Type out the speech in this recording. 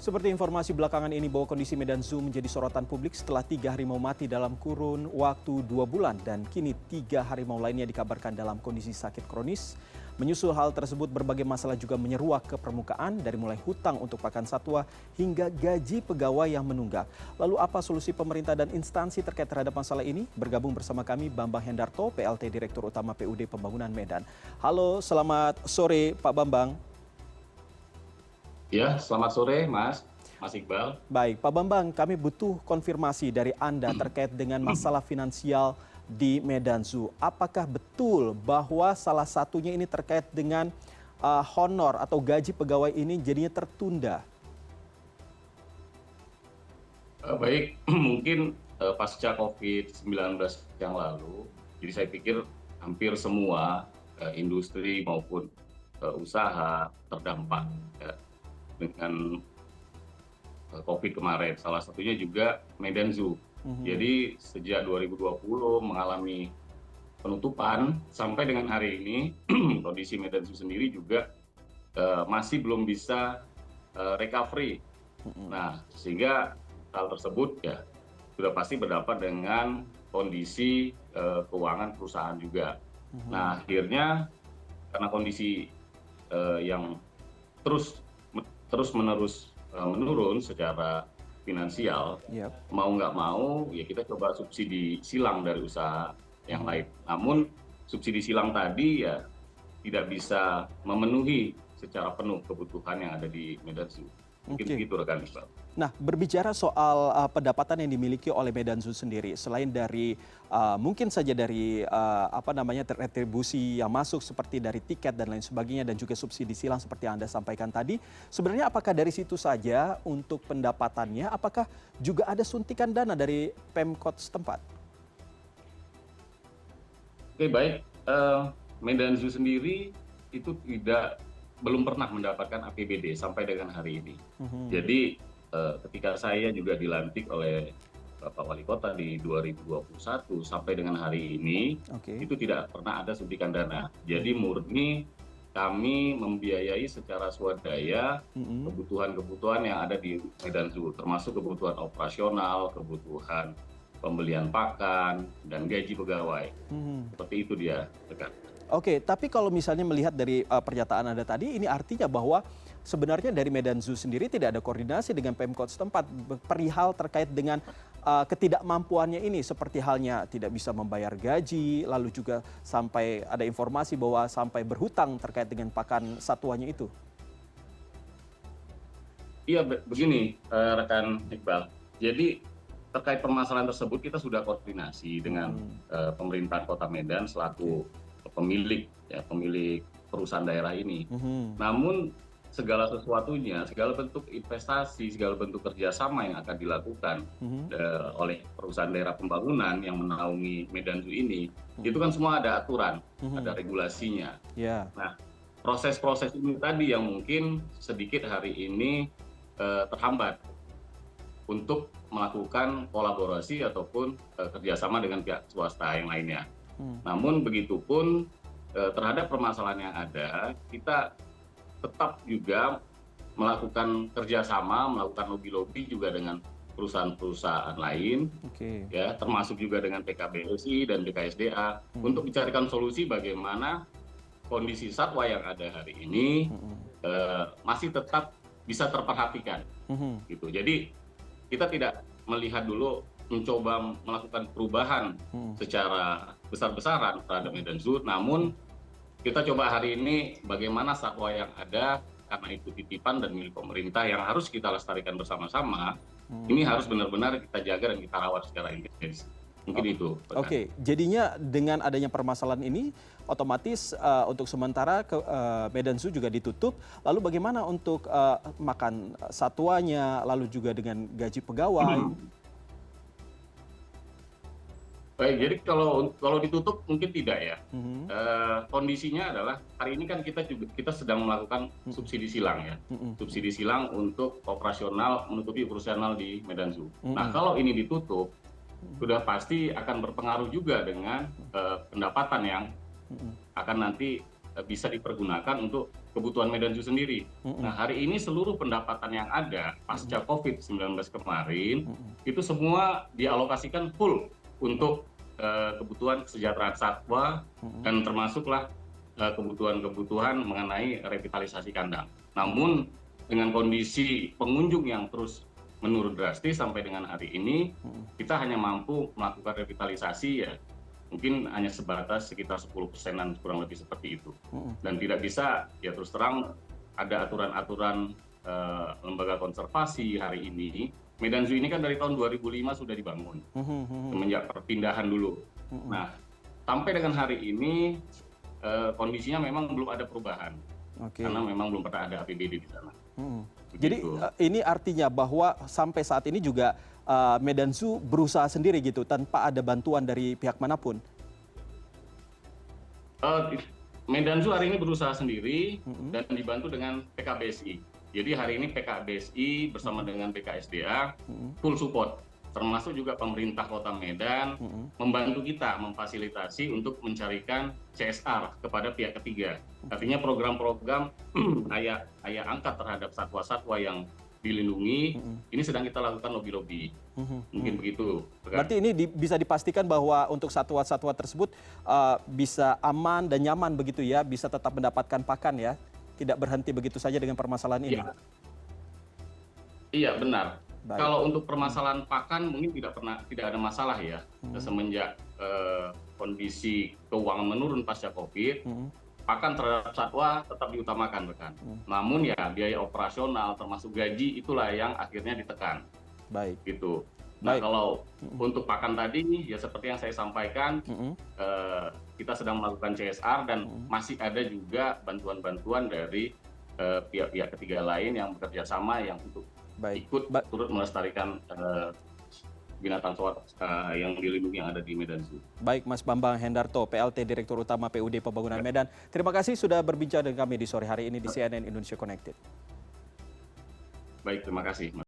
Seperti informasi belakangan ini bahwa kondisi Medan Zoo menjadi sorotan publik setelah 3 harimau mati dalam kurun waktu 2 bulan dan kini 3 harimau lainnya dikabarkan dalam kondisi sakit kronis. Menyusul hal tersebut berbagai masalah juga menyeruak ke permukaan dari mulai hutang untuk pakan satwa hingga gaji pegawai yang menunggak. Lalu apa solusi pemerintah dan instansi terkait terhadap masalah ini? Bergabung bersama kami Bambang Hendarto, PLT Direktur Utama PUD Pembangunan Medan. Halo, selamat sore Pak Bambang. Ya, selamat sore Mas Iqbal. Baik, Pak Bambang, kami butuh konfirmasi dari Anda terkait dengan masalah finansial di Medan Zoo. Apakah betul bahwa salah satunya ini terkait dengan honor atau gaji pegawai ini jadinya tertunda? Baik, mungkin pasca COVID-19 yang lalu, jadi saya pikir hampir semua industri maupun usaha terdampak ya, dengan COVID kemarin. Salah satunya juga Medan Zoo. Jadi sejak 2020 mengalami penutupan sampai dengan hari ini kondisi Medan Zoo sendiri juga masih belum bisa recovery. Nah, sehingga hal tersebut ya sudah pasti berdampak dengan kondisi keuangan perusahaan juga. Nah, akhirnya karena kondisi yang terus-menerus menurun secara finansial, mau nggak mau ya kita coba subsidi silang dari usaha yang lain. Namun subsidi silang tadi ya tidak bisa memenuhi secara penuh kebutuhan yang ada di Medan Zoo. Mungkin begitu rekan Iqbal. Nah, berbicara soal pendapatan yang dimiliki oleh Medan Zoo sendiri, selain dari mungkin saja dari retribusi yang masuk seperti dari tiket dan lain sebagainya dan juga subsidi silang seperti yang Anda sampaikan tadi, sebenarnya apakah dari situ saja untuk pendapatannya, apakah juga ada suntikan dana dari Pemkot setempat? Oke, baik. Medan Zoo sendiri itu belum pernah mendapatkan APBD sampai dengan hari ini. Jadi ketika saya juga dilantik oleh Bapak Wali Kota di 2021 sampai dengan hari ini, itu tidak pernah ada suntikan dana. Jadi murni kami membiayai secara swadaya kebutuhan-kebutuhan yang ada di Medan Zoo, termasuk kebutuhan operasional, kebutuhan pembelian pakan, dan gaji pegawai. Seperti itu dia, rekan. Oke, tapi kalau misalnya melihat dari pernyataan Anda tadi, ini artinya bahwa sebenarnya dari Medan Zoo sendiri tidak ada koordinasi dengan Pemkot setempat perihal terkait dengan ketidakmampuannya ini, seperti halnya tidak bisa membayar gaji, lalu juga sampai ada informasi bahwa sampai berhutang terkait dengan pakan satwanya itu. Iya, begini rekan Iqbal. Jadi terkait permasalahan tersebut kita sudah koordinasi dengan pemerintah Kota Medan selaku pemilik perusahaan daerah ini. Namun segala sesuatunya, segala bentuk investasi, segala bentuk kerjasama yang akan dilakukan oleh perusahaan daerah pembangunan yang menaungi Medan Zoo ini, itu kan semua ada aturan, ada regulasinya. Nah, proses-proses ini tadi yang mungkin sedikit hari ini terhambat untuk melakukan kolaborasi ataupun kerjasama dengan pihak swasta yang lainnya. Namun begitupun terhadap permasalahan yang ada, kita tetap juga melakukan kerjasama, melakukan lobby-lobby juga dengan perusahaan-perusahaan lain, ya, termasuk juga dengan PKBSI dan BKSDA untuk mencarikan solusi bagaimana kondisi satwa yang ada hari ini masih tetap bisa terperhatikan. Gitu. Jadi kita tidak melihat dulu mencoba melakukan perubahan secara besar-besaran terhadap Medan Zoo, namun kita coba hari ini bagaimana satwa yang ada karena itu titipan dan milik pemerintah yang harus kita lestarikan bersama-sama, ini harus benar-benar kita jaga dan kita rawat secara intens. Mungkin itu. Oke, jadinya dengan adanya permasalahan ini, otomatis untuk sementara Medan Zoo juga ditutup. Lalu bagaimana untuk makan satwanya, lalu juga dengan gaji pegawai? Baik, jadi kalau ditutup mungkin tidak ya. Kondisinya adalah hari ini kan kita sedang melakukan subsidi silang ya, subsidi silang untuk operasional menutupi operasional di Medan Zoo. Nah, kalau ini ditutup, sudah pasti akan berpengaruh juga dengan pendapatan yang akan nanti bisa dipergunakan untuk kebutuhan Medan Zoo sendiri. Nah, hari ini seluruh pendapatan yang ada pasca COVID-19 kemarin itu semua dialokasikan full untuk kebutuhan kesejahteraan satwa dan termasuklah kebutuhan-kebutuhan mengenai revitalisasi kandang. Namun dengan kondisi pengunjung yang terus menurun drastis sampai dengan hari ini, kita hanya mampu melakukan revitalisasi ya mungkin hanya sebatas sekitar 10%-an kurang lebih seperti itu. Dan tidak bisa, ya terus terang ada aturan-aturan lembaga konservasi hari ini. Medan Zoo ini kan dari tahun 2005 sudah dibangun, semenjak perpindahan dulu. Nah, sampai dengan hari ini kondisinya memang belum ada perubahan, karena memang belum pernah ada APBD di sana. Jadi ini artinya bahwa sampai saat ini juga Medan Zoo berusaha sendiri gitu tanpa ada bantuan dari pihak manapun. Medan Zoo hari ini berusaha sendiri dan dibantu dengan PKBSI. Jadi hari ini PKBSI bersama dengan BKSDA full support, termasuk juga pemerintah Kota Medan membantu kita memfasilitasi untuk mencarikan CSR kepada pihak ketiga. Artinya program-program ayah angkat terhadap satwa-satwa yang dilindungi ini sedang kita lakukan lobby-lobby. Mungkin begitu. Berarti ini bisa dipastikan bahwa untuk satwa-satwa tersebut bisa aman dan nyaman begitu ya, bisa tetap mendapatkan pakan ya, tidak berhenti begitu saja dengan permasalahan ini. Iya, benar. Baik. Kalau untuk permasalahan pakan mungkin tidak ada masalah ya. Semenjak kondisi keuangan menurun pasca COVID, pakan terhadap satwa tetap diutamakan rekan. Namun ya biaya operasional termasuk gaji itulah yang akhirnya ditekan. Baik. Gitu. Nah, kalau untuk pakan tadi ya seperti yang saya sampaikan, kita sedang melakukan CSR dan masih ada juga bantuan-bantuan dari pihak-pihak ketiga lain yang bekerja sama yang untuk ikut turut melestarikan binatang yang dilindungi yang ada di Medan Zoo. Baik, Mas Bambang Hendarto, PLT Direktur Utama PUD Pembangunan Medan. Terima kasih sudah berbincang dengan kami di sore hari ini di CNN Indonesia Connected. Baik, terima kasih.